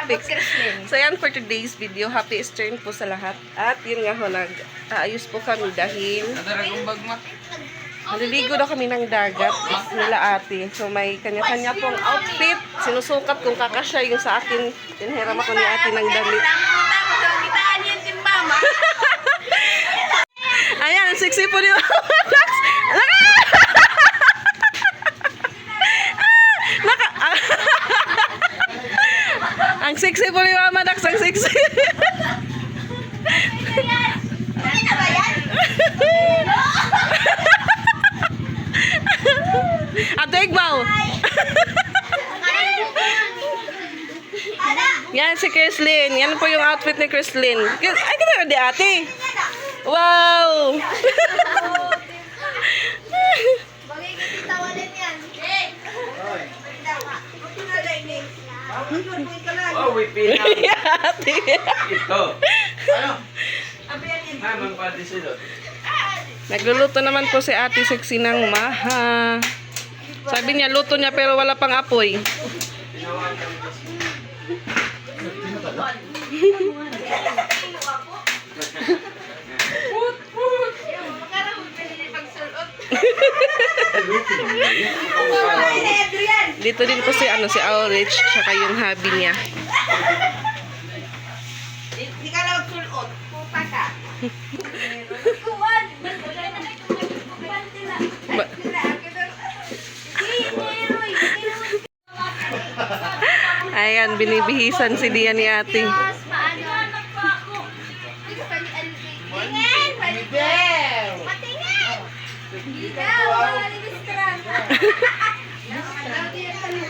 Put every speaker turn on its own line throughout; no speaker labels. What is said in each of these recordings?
Kapiks. So yan for today's video. Happy Easter po sa lahat. At yun nga ho, nag-aayos po kami dahil naliligo daw kami ng dagat nila ate. So may kanya-kanya pong outfit. Sinusukat kung kakasya yung sa akin. Tinhiram ako ni ate ng damit. Ayan, sexy po ni Max. Ang sexy po ni Mama Dax, ang sexy. Ate Igbaw. Yan si Chrislyn. Yan po yung outfit ni Chrislyn. Ay, kita di ate. Wow.
Oh, we pin out.
Ate.
Ito. Ano? Mamang pati silot.
Nagluluto naman po si ate sexy ng maha. Sabi niya, luto niya pero wala pang apoy. Dito din po si si Aurich tsaka yung hubby niya.
Di ka lang magsulot. Puta ka.
Ayan, binibihisan si Dia ni ate.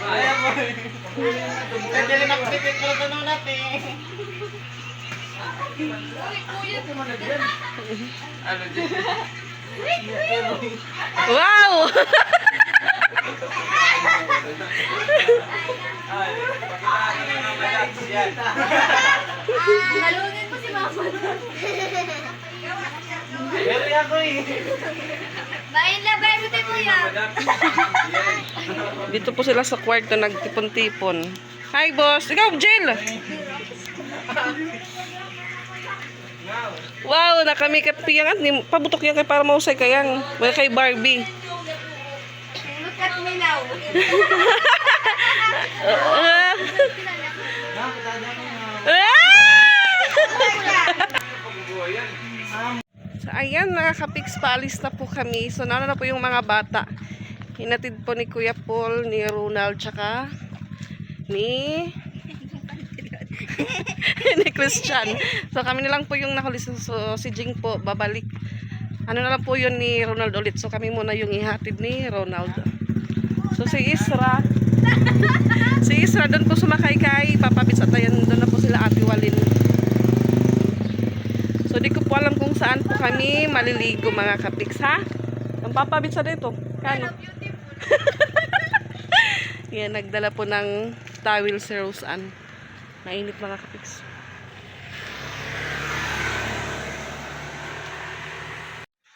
Ayaw mo. Kaya rin nakapipit para tanong natin. Ano dyan?
Wow!
Halungin ko si Mama.
Pero ako eh.
Bain na, bain mo tayo kuya.
Dito po sila sa kwarto nagtipon-tipon. Hi boss! Ikaw, Jill! Wow, nakamikap piyangan. Pabutok yan kay para mausay kayang. Wala kay Barbie.
Look at me now.
So, ayan, nakaka-fix paalis na po kami. So, nauna na po yung mga bata. Hinatid po ni Kuya Paul, ni Ronald, tsaka ni ni Christian. So, kami na lang po yung nakulis. So, si Jing po, babalik. Ano na lang po yun ni Ronald ulit. So, kami muna yung ihatid ni Ronald. So, si Isra. Si Isra, doon po sumakay kay Papa Bits at ayan, doon na po sila Ate Walin. So, di ko po alam kung saan po kami maliligo mga kapiks, ha? Ang Papa Bits na dito. Kano? Yan, nagdala po ng towel si Rose Ann. Mainit mga kapiks.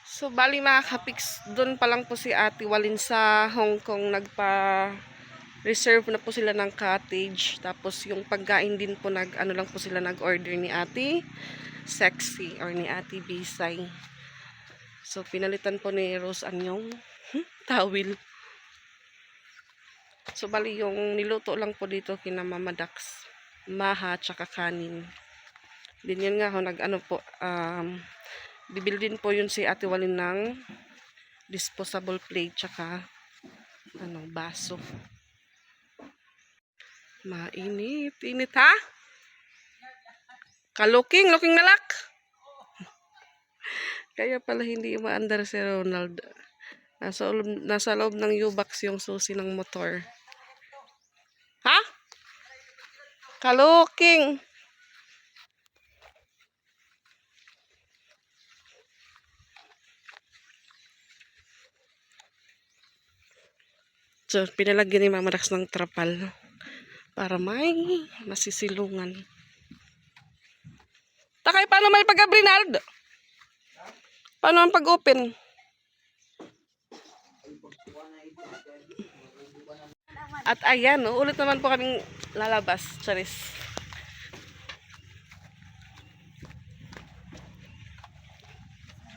So, bali mga kapiks, doon pa lang po si Ate Walin sa Hong Kong. Reserve na po sila ng cottage. Tapos, yung pagkain din po, ano lang po sila nag-order ni Ate Sexy or ni Ate Bisay. So, pinalitan po ni Rose Ann yung towel. So, bali yung niluto lang po dito kina Mama Dax. Maha, tsaka kanin. Din yun nga ho, bibil din po yun si Ate Walin ng disposable plate, tsaka baso. Mainit. Init ha? Kaluking, looking nalak. Kaya pala hindi maandar si Ronald. Nasa loob ng U-box yung susi ng motor. Ha? Kaluking. So, pinalagyan ni Mama Dax ng trapal para may masisilungan. Takay, paano may pag-abrinald? Paano ang pag-open? At ayan, ulit naman po kaming lalabas. Charis.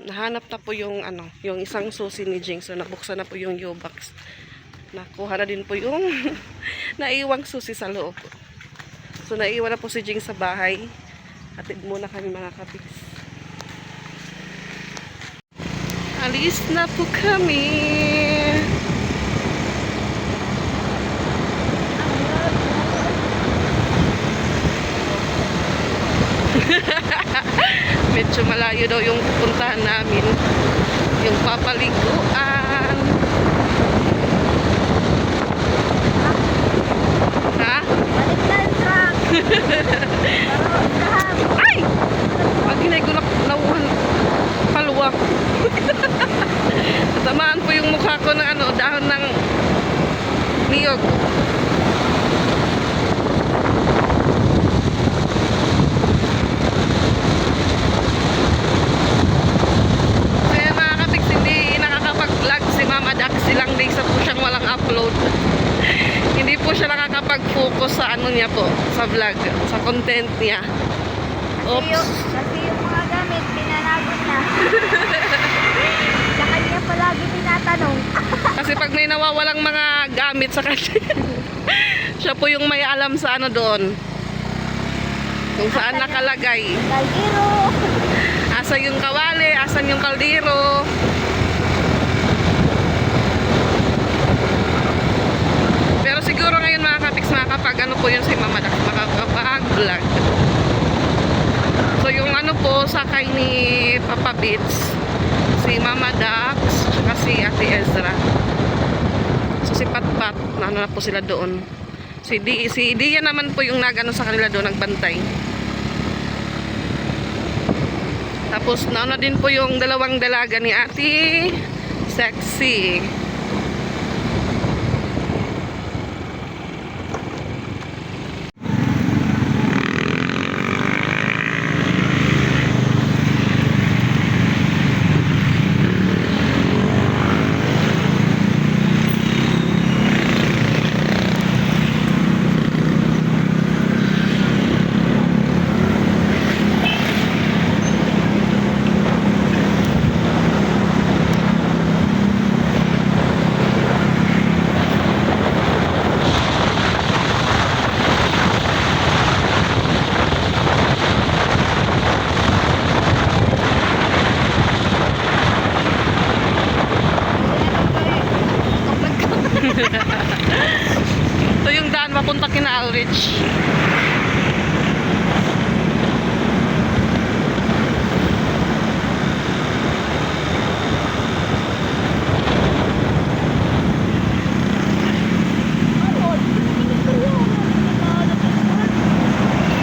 nahanap na po yung ano, yung isang susi ni Jing. So nabuksan na po yung U-box. Nakuha na din po yung naiwang susi sa loob. So naiwan na po si Jing sa bahay. Hatid muna kami mga kapiks. Alis na po kami. Medyo malayo daw yung pupuntahan namin. Yung papaliguan. Ha?
Balik na yung truck.
Ay! Pag ginagulak nauhan paluwa. Tamaan po yung mukha ko ng ano, dahon ng niyog. Kaya mga kapiks, hindi nakakapag-vlog si Mama Dax. Ilang days na po siyang walang upload. Hindi po siya nakakapag-focus sa ano niya po, sa vlog, sa content niya. Oops.
Kasi yung mga gamit, pinanagot na. Sa kanya palagi tinatanong.
Kasi pag may nawawalang mga gamit sa kanya, siya po yung may alam sa ano doon. Kung saan nakalagay.
Kaldero.
Asa yung kawali, asan yung kaldero. Pero siguro ngayon mga kapiks, makakapag ano po yun si Mama Dax, makakapag-vlog. So yung ano po, sakay ni Papa Beats, si Mama Dax, tsaka si Ate Ezra. So si Patpat, na ano na po sila doon. Si Dia naman po yung nag-ano sa kanila doon, nagbantay. Tapos nauna din po yung dalawang dalaga ni Ate Sexy. Ito yung daan papunta kina Outreach.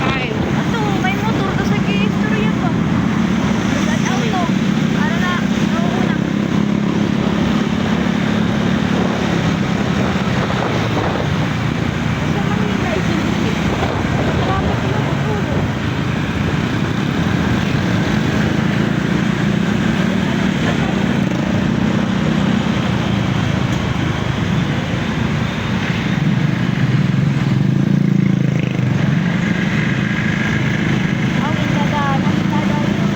Fine.
Ato, may motor ka sa istorya pa. Sa auto. Para na, nauuna. Sa Manila, isinipit. Marami sila tutulog. Ang indaga, nakita daw yun.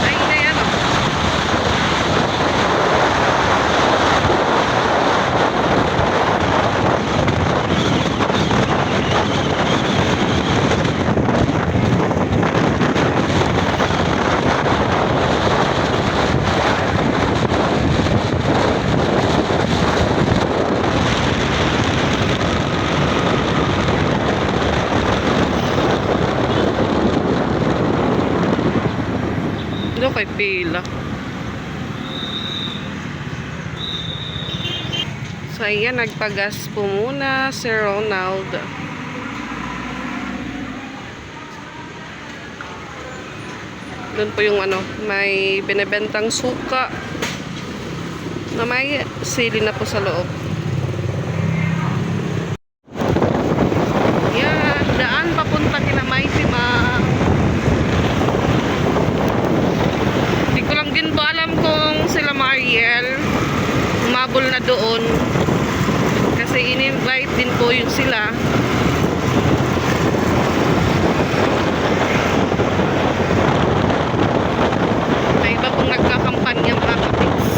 Ay, na yan o. Ito kay pila. So ayan, nagpagas po muna si Ronald. Doon po yung ano, may binebentang suka na may sili na po sa loob. humabol na doon. Kasi in-invite din po yun sila. May iba pong nagkakampanya mga kapiks.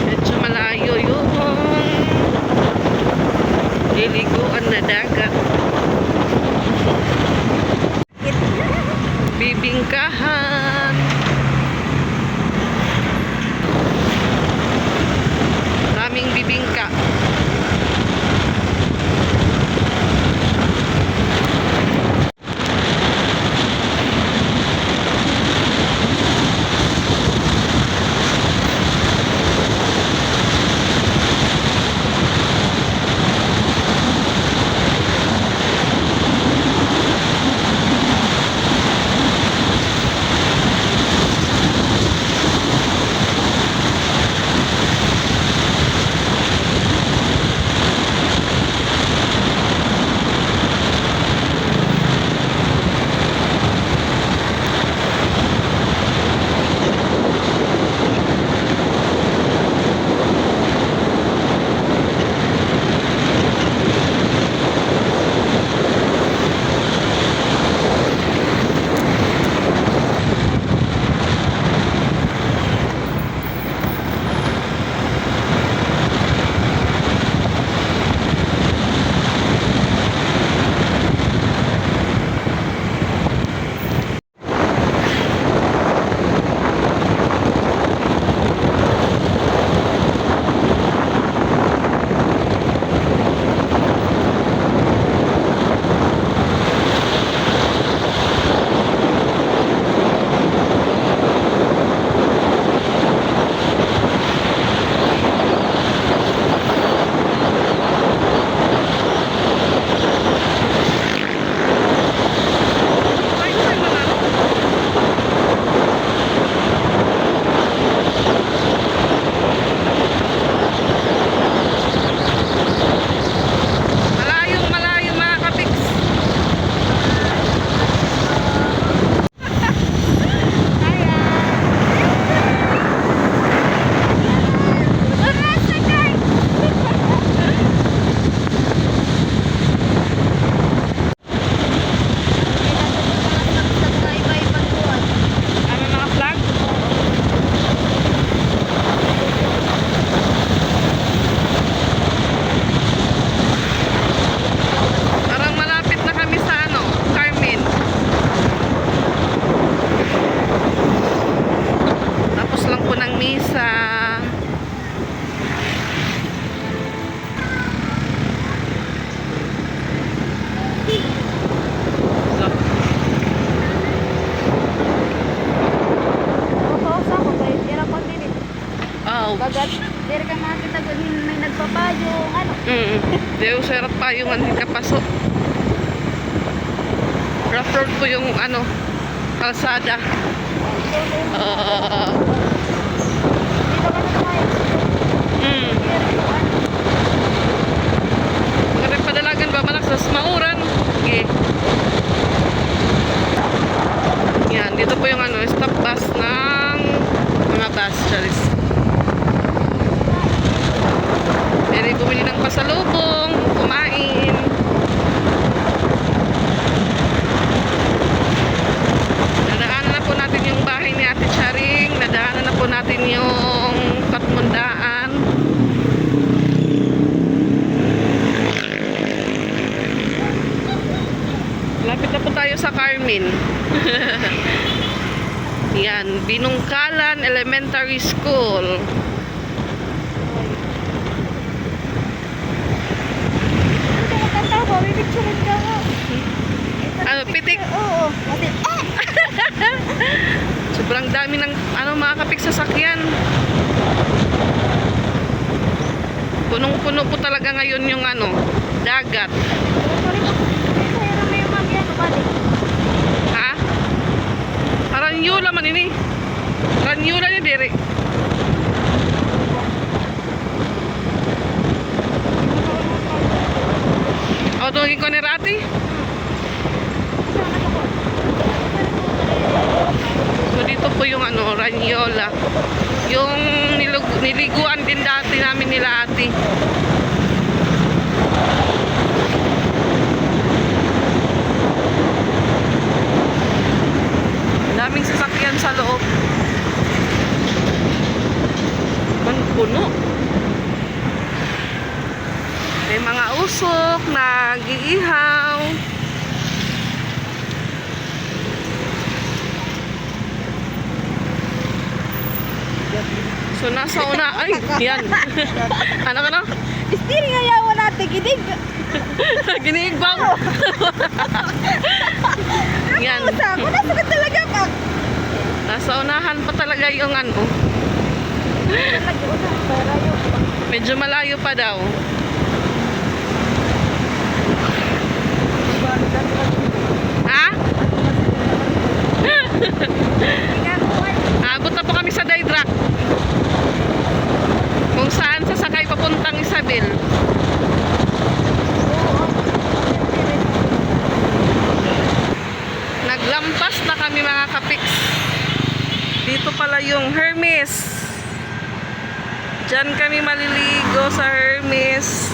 Medyo malayo yung liliguan na dagat. Bibingkahan. Daming bibingka. Malayong malayo mga kapiks. Ano mga flag? Parang malapit na kami sa ano, Carmen. Tapos lang po ng misa. So, oh.
Bagat, diri ka makita gud may nagpapayo, ano?
Deo serap pa yung hindi kapaso. Rough road po yung ano, kalsada.
Dito ka na tayo.
Magandang padalagan ba malakas mauran? Okay. Yan, dito po yung ano, stop bus ng mga bus, Charis. Pwede bumili ng pasalubong, kumain. Nadaanan na po natin yung bahay ni Ate Charing. Nadaanan na po natin yung Patmundaan. Lapit na po tayo sa Carmen. Yan, Binungkalan Elementary School.
Hindi ka tatawa, may picture ka nga.
Ano, pitik?
Oo. Kasi,
Sobrang dami ng ano, mga kapik sasakyan. Punong-puno po talaga ngayon yung ano, dagat. Ha? Ranyo man ini. Ranyo ni diri. Tanungin ko ni Rati. So dito po yung ano, Ranyola. Yung niliguan din dati namin nila ate. Daming sasakyan sa loob. Puno. May mga usok, nag-iihaw. So nasa una, ay, yan. Ano ka na?
Steering ayaw natin, gidig.
Giniig ba? Yan.
Sa ako, nasa ka talaga pa.
Nasa unahan pa talaga yung ano. Medyo malayo pa daw. Ha? Abot na po kami sa Daydrak. Kung saan sasakay papuntang Isabel. Naglampas na kami mga kapiks. Dito pala yung Hermes. Diyan kami maliligo sa Hermes.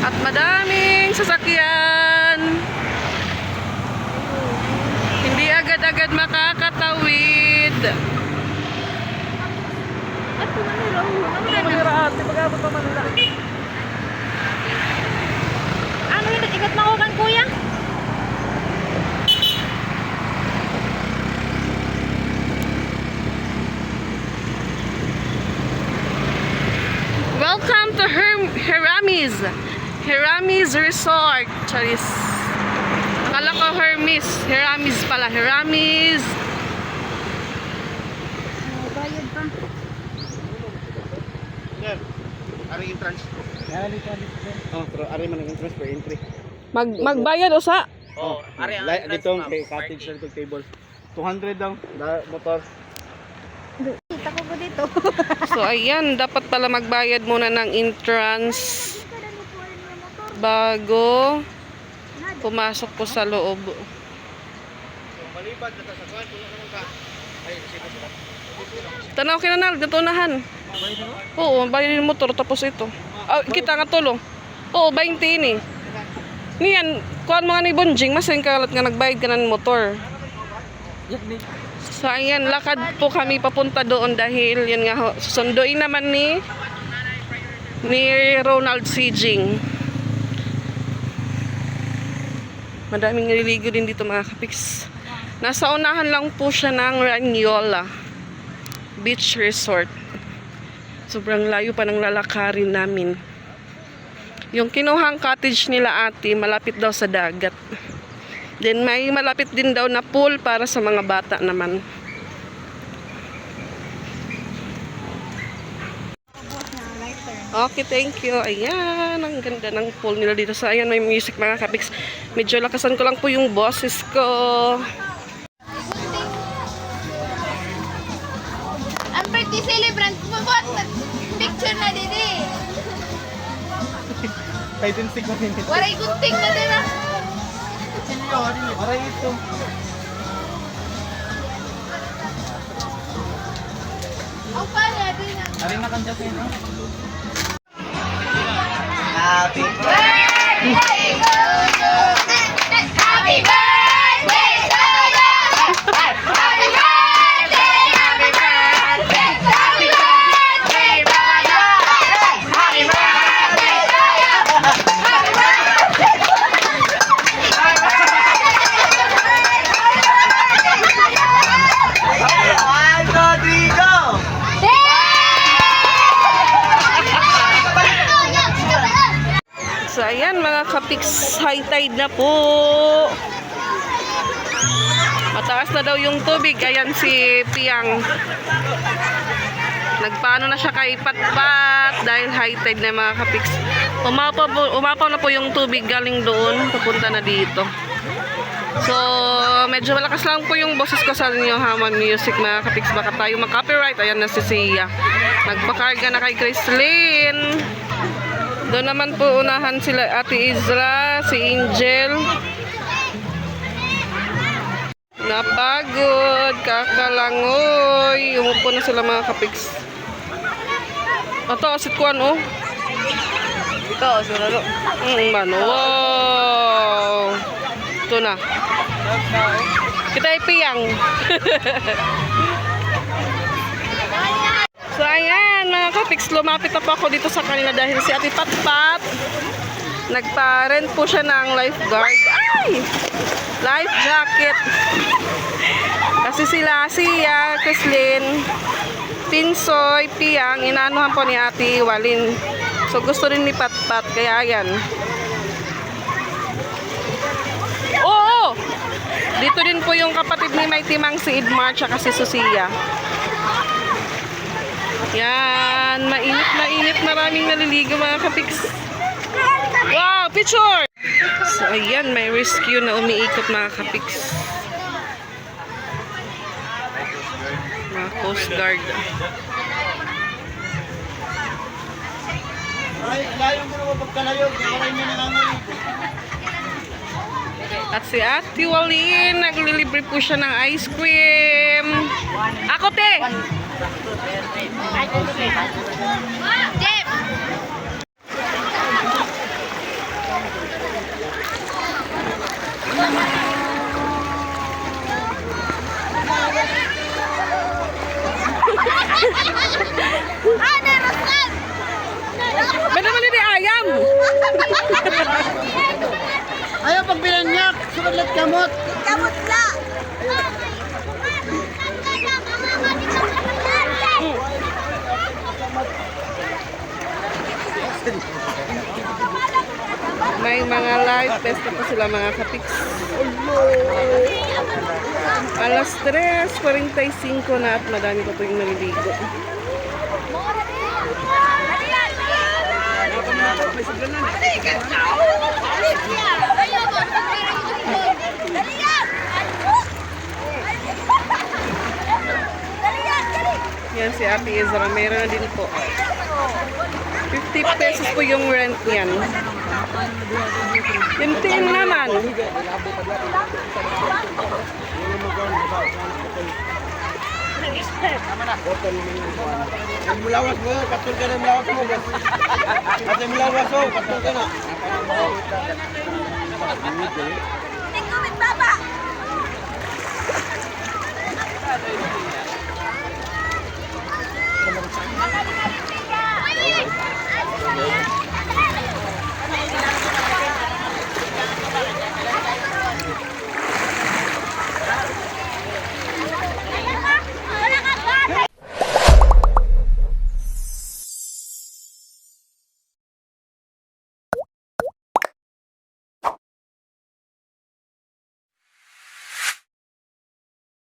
At madaming sasakyan. Hindi agad-agad makakatawid.
At tumira, ano yun? Ikat mo ako kan kuya?
Welcome to Heramis. Heramis Resort. Charis. Akala ko Hermes. Heramis pala. Heramis.
Bayad pa.
Yan. Ari entrance. Oh, pero ari man ang entrance per entry.
Magbayad o sa?
Oh, ari ang dito kay cottage sa likod table. 200 daw motor.
Kita ko po dito.
So ayan, dapat pala magbayad muna ng entrance bago pumasok po sa loob.
Malibad na sa kwan kuno naman ka. Ay, sige sila.
Tanaw kinanal, gatunahan. Oo, bayad yung motor tapos ito. Ah, kita nga tulo. Oo, 20 ini. Niyan, kuhan mga ni Bonjing, mas yung kalat nga nagbayad ka ng motor. So ayan, lakad po kami papunta doon dahil yun nga ho, susunduin naman ni Ronald Sijing. Madaming nililigo din dito mga kapiks. Nasa unahan lang po siya ng Ranyola Beach Resort. Sobrang layo pa ng lalakarin namin. Yung kinuhang cottage nila ate, malapit daw sa dagat. Then may malapit din daw na pool para sa mga bata naman. Okay, thank you. Ayan, ang ganda ng pool nila dito. So ayan, may music mga kapiks. Medyo lakasan ko lang po yung boses ko.
Ang birthday celebrant, kumabot. Picture na din eh.
Kay din sig mo din.
Waray gunting na din ah.
Aray ito.
Ang pala din ah.
Ari na kanya sa ino. Happy
Birthday to you. Happy birthday to you. Happy birthday, happy birthday, happy birthday to you. Happy birthday to you. Happy birthday.
Rodrigo!
So ayan mga kapiks, high tide na po. Mataas na daw yung tubig. Ayan si Piang. Nagpaano na siya kay Patpat dahil high tide na mga kapiks. Umapaw na po yung tubig galing doon. Papunta na dito. So medyo malakas lang po yung boses ko sa inyo Hamon Music mga kapiks. Baka tayo mag-copyright. Ayan na si Sia. Nagpakarga na kay Chrislyn. Doon naman po unahan sila Ate Izra, si Angel. Napagod, kakalangoy. Umupo na sila mga kapiks. Ito, asit kuan oh.
Ito, sunalo.
Man, wow. Ito na. Kita ipiyang. So ayan mga kapiks, lumapit na po ako dito sa kanila dahil si Ate Patpat nagpa-rent po siya ng lifeguard. Ay! Life jacket. Kasi sila, siya, Chrislyn, Pinsoy, Piyang, inanuhan po ni Ate Walin. So gusto rin ni Patpat, kaya ayan. Oo! Dito din po yung kapatid ni May Timang si Idmar tsaka si Susia. Yan, mainit, maraming naliligo mga kapiks. Wow, picture! So ayan, may rescue na umiikot mga kapiks. Mga Coast Guard.
Ay, layo mo naman pagkalayo. Maraming na nangangalit.
At si Ate Walin, naglilibre po siya ng ice cream. Ako, te!
Jeff! Ana, Roslan!
Ba't naman hindi ayam?
Ayaw pag binanyak. Sumadlat kamot.
Kamot la!
May mga live festa pa sila mga kapiks. Alas 3:45 na at madami pa po yung naliligo. Yan si Ate Ezra, mayroon na din po. 50 pesos po yung rent niyan. Tintin naman.
Mulawas mo, katul ka na mulawas mo. Kasi mulawas mo, katul ka na.
Tingnan mo, Baba!